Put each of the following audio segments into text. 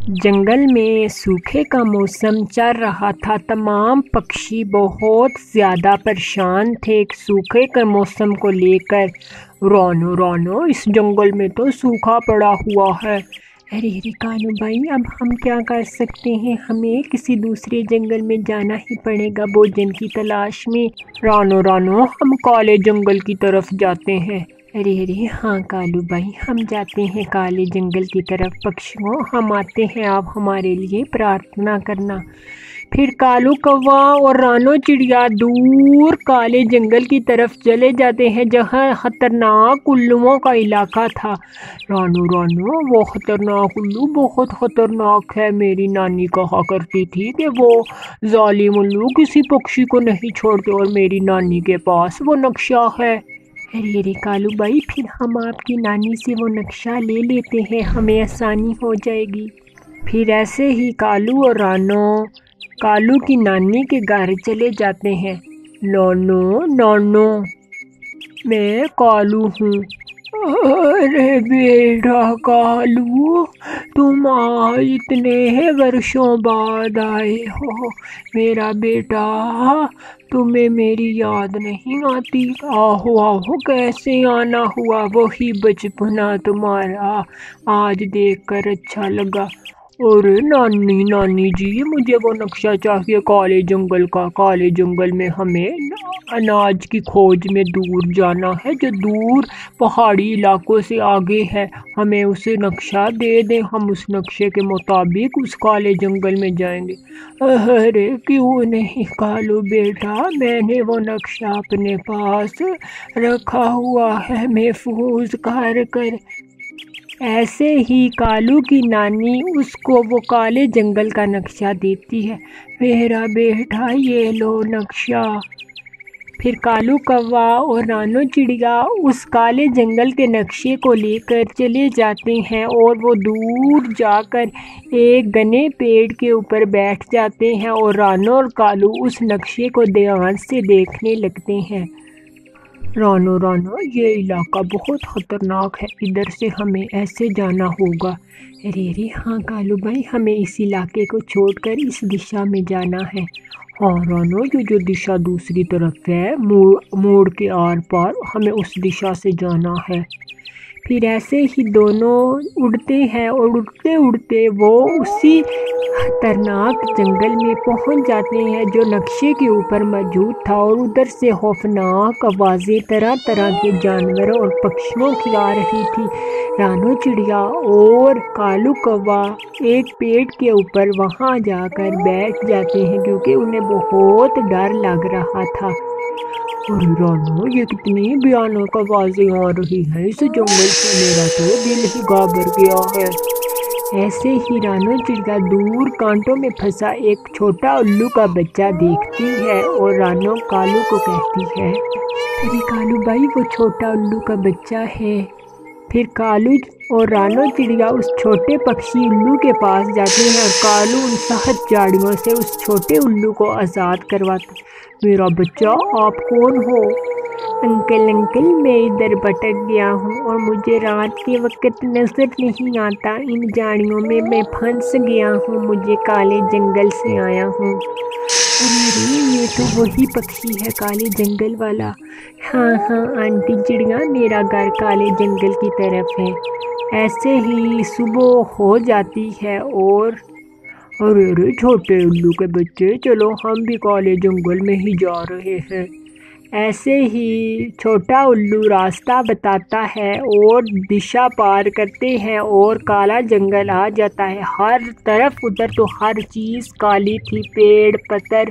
جنگل میں سوکھے کا موسم چل رہا تھا۔ تمام پکشی بہت زیادہ پریشان تھے سوکھے کے موسم کو لے کر۔ رانو رانو، اس جنگل میں تو سوکھا پڑا ہوا ہے۔ ارے کالو بھائی، اب ہم کیا کر سکتے ہیں؟ ہمیں کسی دوسرے جنگل میں جانا ہی پڑے گا بھوجن کی تلاش میں۔ رانو رانو، ہم کالے جنگل کی طرف جاتے ہیں۔ ارے ہاں کالو بھائی، ہم جاتے ہیں کالے جنگل کی طرف۔ پکشیوں، ہم آتے ہیں، آپ ہمارے لیے پرارتھنا کرنا۔ پھر کالو کوا اور رانو چڑیا دور کالے جنگل کی طرف چلے جاتے ہیں، جہاں خطرناک الوؤں کا علاقہ تھا۔ رانو رانو، وہ خطرناک الو بہت خطرناک ہے۔ میری نانی کہا کرتی تھی کہ وہ ظالم الو کسی پکشی کو نہیں چھوڑتے، اور میری نانی کے پاس وہ نقشہ ہے۔ ارے کالو بھائی، پھر ہم آپ کی نانی سے وہ نقشہ لے لیتے ہیں، ہمیں آسانی ہو جائے گی۔ پھر ایسے ہی کالو اور رانو کالو کی نانی کے گھر چلے جاتے ہیں۔ نانو نانو، میں کالو ہوں۔ ارے بیٹا کالو، تم آج اتنے برسوں بعد آئے ہو۔ میرا بیٹا، تمہیں میری یاد نہیں آتی؟ آہو آہو، کیسے آنا ہوا؟ وہی بچپنا تمہارا آج دیکھ کر اچھا لگا۔ اور نانی جی، مجھے وہ نقشہ چاہیے کالے جنگل کا۔ کالے جنگل میں ہمیں اناج کی کھوج میں دور جانا ہے، جو دور پہاڑی علاقوں سے آگے ہے۔ ہمیں اسے نقشہ دے دیں، ہم اس نقشے کے مطابق اس کالے جنگل میں جائیں گے۔ ارے کیوں نہیں کالو بیٹا، میں نے وہ نقشہ اپنے پاس رکھا ہوا ہے محفوظ کر۔ ایسے ہی کالو کی نانی اس کو وہ کالے جنگل کا نقشہ دیتی ہے۔ میرا بیٹا، یہ لو نقشہ۔ پھر کالو کوا اور رانو چڑیا اس کالے جنگل کے نقشے کو لے کر چلے جاتے ہیں، اور وہ دور جا کر ایک گھنے پیڑ کے اوپر بیٹھ جاتے ہیں، اور رانو اور کالو اس نقشے کو دھیان سے دیکھنے لگتے ہیں۔ رانو رانو، یہ علاقہ بہت خطرناک ہے، ادھر سے ہمیں ایسے جانا ہوگا۔ ارے ہاں کالو بھائی، ہمیں اس علاقے کو چھوڑ کر اس دشا میں جانا ہے۔ ہاں رانو، یہ جو دشا دوسری طرف ہے، موڑ کے آر پار، ہمیں اس دشا سے جانا ہے۔ پھر ایسے ہی دونوں اڑتے ہیں، اور اڑتے اڑتے وہ اسی خطرناک جنگل میں پہنچ جاتے ہیں جو نقشے کے اوپر موجود تھا، اور ادھر سے خوفناک آوازیں طرح طرح کے جانوروں اور پکشیوں کی آ رہی تھی۔ رانو چڑیا اور کالو کوا ایک پیڑ کے اوپر وہاں جا کر بیٹھ جاتے ہیں، کیونکہ انہیں بہت ڈر لگ رہا تھا۔ ارے رانو، یہ کتنی بھیانک آوازیں آ رہی ہیں اس جنگل سے، میرا تو دل ہی گھبر گیا ہے۔ ایسے ہی رانو چڑیا دور کانٹوں میں پھنسا ایک چھوٹا الو کا بچہ دیکھتی ہے، اور رانو کالو کو کہتی ہے، ارے کالو بھائی، وہ چھوٹا الو کا بچہ ہے۔ پھر کالو اور رانو چڑیا اس چھوٹے پکشی الو کے پاس جاتے ہیں، اور کالو ان سخت جھاڑیوں سے اس چھوٹے الو کو آزاد کرواتا۔ میرا بچہ، آپ کون ہو؟ انکل، میں ادھر بھٹک گیا ہوں، اور مجھے رات کے وقت نظر نہیں آتا، ان جھاڑیوں میں پھنس گیا ہوں، مجھے کالے جنگل سے آیا ہوں۔ ارے یہ تو وہی پکشی ہے کالے جنگل والا۔ ہاں آنٹی چڑیا، میرا گھر کالے جنگل کی طرف ہے۔ ایسے ہی صبح ہو جاتی ہے، اور ارے چھوٹے الو کے بچے، چلو ہم بھی کالے جنگل میں ہی جا رہے ہیں۔ ایسے ہی چھوٹا الو راستہ بتاتا ہے، اور دشا پار کرتے ہیں، اور کالا جنگل آ جاتا ہے۔ ہر طرف ادھر تو ہر چیز کالی تھی، پیڑ پتر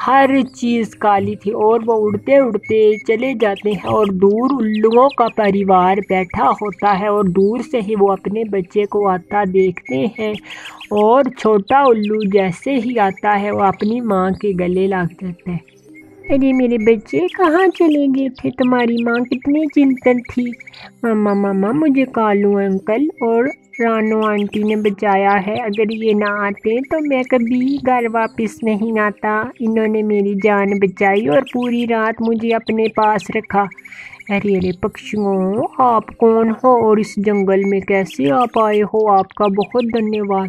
ہر چیز کالی تھی، اور وہ اڑتے اڑتے چلے جاتے ہیں، اور دور الوؤں کا پریوار بیٹھا ہوتا ہے، اور دور سے ہی وہ اپنے بچے کو آتا دیکھتے ہیں، اور چھوٹا الو جیسے ہی آتا ہے وہ اپنی ماں کے گلے لگ جاتا ہے۔ ارے میرے بچے، کہاں چلے گئے تھے؟ تمہاری ماں کتنی چنتت تھی۔ ماما، مجھے کالو انکل اور رانو آنٹی نے بچایا ہے، اگر یہ نہ آتے تو میں کبھی گھر واپس نہیں آتا۔ انہوں نے میری جان بچائی اور پوری رات مجھے اپنے پاس رکھا۔ ارے پکشیوں، آپ کون ہو، اور اس جنگل میں کیسے آپ آئے ہو؟ آپ کا بہت دھنیہ واد۔